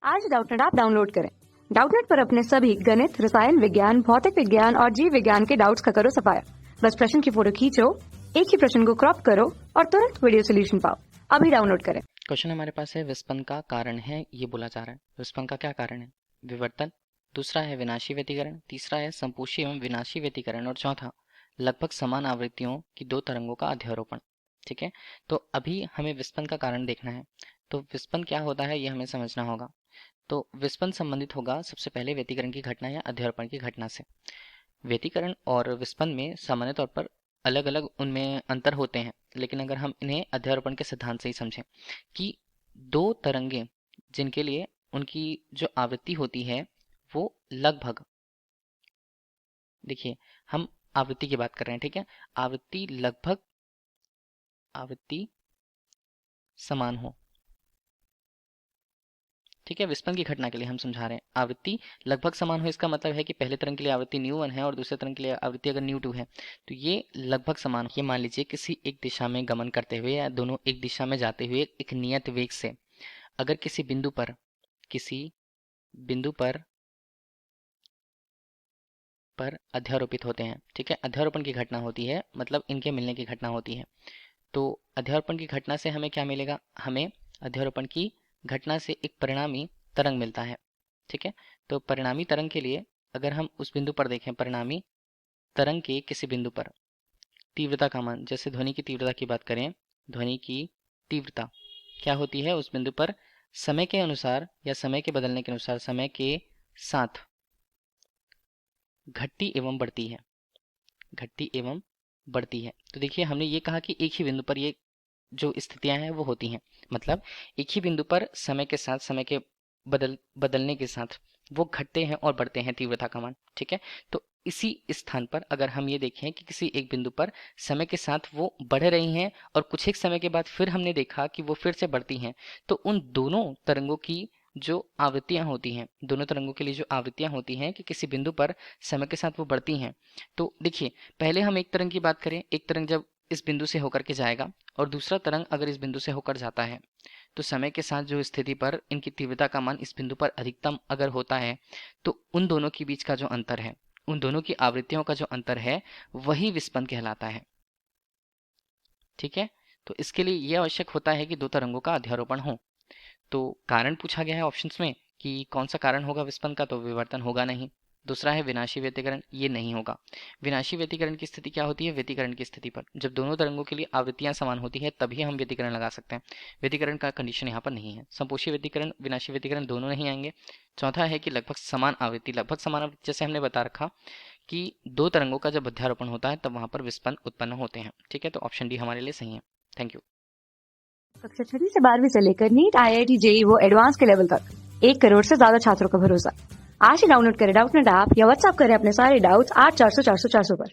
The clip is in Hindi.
आज डाउटनेट ऐप डाउनलोड करें। डाउटनेट पर अपने सभी गणित, रसायन विज्ञान, भौतिक विज्ञान और जीव विज्ञान के डाउट्स का करो सफाया। बस प्रश्न की फोटो खींचो, एक ही प्रश्न को क्रॉप करो और तुरंत वीडियो सोल्यूशन पाओ। अभी डाउनलोड करें। क्वेश्चन हमारे पास है विस्पन का कारण है ये बोला जा रहा है। विस्पन का क्या कारण है? विवर्तन। दूसरा है विनाशी व्यतिकरण। तीसरा है संपोषी एवं विनाशी व्यतिकरण और चौथा लगभग समान आवृत्तियों की दो तरंगों का अध्यारोपण। ठीक है, तो अभी हमें विस्पन का कारण देखना है। तो विस्पन क्या होता है ये हमें समझना होगा। तो विस्पन संबंधित होगा सबसे पहले व्यतिकरण की घटना या अध्यारोपण की घटना से। व्यतिकरण और विस्पन में सामान्य तौर पर अलग अलग उनमें अंतर होते हैं, लेकिन अगर हम इन्हें अध्यारोपण के सिद्धांत से ही समझें कि दो तरंगे जिनके लिए उनकी जो आवृत्ति होती है वो लगभग, देखिए हम आवृत्ति की बात कर रहे हैं, ठीक है, आवृत्ति लगभग आवृत्ति समान हो। ठीक है, विस्पन की घटना के लिए हम समझा रहे हैं आवृत्ति लगभग समान हो। इसका मतलब है कि पहले तरंग के लिए आवृत्ति ν1 है और दूसरे तरंग के लिए आवृत्ति अगर ν2 है तो ये लगभग समान। ये मान लीजिए किसी एक दिशा में गमन करते हुए या दोनों एक दिशा में जाते हुए एक नियत वेग से अगर किसी बिंदु पर अध्यारोपित होते हैं। ठीक है, अध्यारोपण की घटना होती है, मतलब इनके मिलने की घटना होती है। तो अध्यारोपण की घटना से हमें क्या मिलेगा? हमें अध्यारोपण की घटना से एक परिणामी तरंग मिलता है। ठीक है, तो परिणामी तरंग के लिए अगर हम उस बिंदु पर देखें, परिणामी तरंग के किसी बिंदु पर तीव्रता का मान, जैसे ध्वनि की तीव्रता की बात करें, ध्वनि की तीव्रता क्या होती है उस बिंदु पर? समय के अनुसार या समय के बदलने के अनुसार समय के साथ घटती एवं बढ़ती है, घटती एवं बढ़ती है। तो देखिए हमने ये कहा कि एक ही बिंदु पर ये जो स्थितियां हैं वो होती हैं, मतलब एक ही बिंदु पर समय के साथ, समय के बदलने के साथ वो घटते हैं और बढ़ते हैं तीव्रता का मान। ठीक है, तो इसी स्थान पर अगर हम ये देखें कि किसी एक बिंदु पर समय के साथ वो बढ़ रही हैं और कुछ एक समय के बाद फिर हमने देखा कि वो फिर से बढ़ती हैं, तो उन दोनों तरंगों की जो आवृत्तियां होती हैं, दोनों तरंगों के लिए जो आवृत्तियां होती हैं कि किसी बिंदु पर समय के साथ वो बढ़ती हैं। तो देखिए पहले हम एक तरंग की बात करें, एक तरंग जब इस बिंदु से होकर के जाएगा और दूसरा तरंग अगर इस बिंदु से होकर जाता है तो समय के साथ जो स्थिति पर इनकी तीव्रता का मान इस बिंदु पर अधिकतम अगर होता है तो उन दोनों के बीच का जो अंतर है, उन दोनों की आवृत्तियों का जो अंतर है वही विस्पन कहलाता है। ठीक है, तो इसके लिए यह आवश्यक होता है कि दो तरंगों का अध्यारोपण हो। तो कारण पूछा गया है ऑप्शंस में कि कौन सा कारण होगा विस्पन का, तो विवर्तन होगा नहीं। दूसरा है विनाशी व्यतिकरण, ये नहीं होगा। विनाशी व्यतिकरण की स्थिति क्या होती है? व्यतिकरण की स्थिति पर जब दोनों तरंगों के लिए आवृत्तियां समान होती है तभी हम व्यतिकरण लगा सकते हैं। व्यतिकरण का कंडीशन यहाँ पर नहीं है। संपोषी व्यतिकरण, विनाशी व्यतिकरण दोनों नहीं आएंगे। चौथा है कि लगभग समान आवृत्ति, लगभग समान आवृत्ति जैसे हमने बता रखा कि दो तरंगों का जब अध्यारोपण होता है तब वहां पर विस्पन उत्पन्न होते हैं। ठीक है, तो ऑप्शन डी हमारे लिए सही है। Thank you. कक्षा 6 से 12वीं से लेकर नीट, IIT, JEE वो एडवांस के लेवल तक 1 करोड़ से ज्यादा छात्रों का भरोसा। आज ही डाउनलोड करें डाउटनेट ऐप या व्हाट्सएप करें अपने सारे डाउट्स 8400 400 400 पर।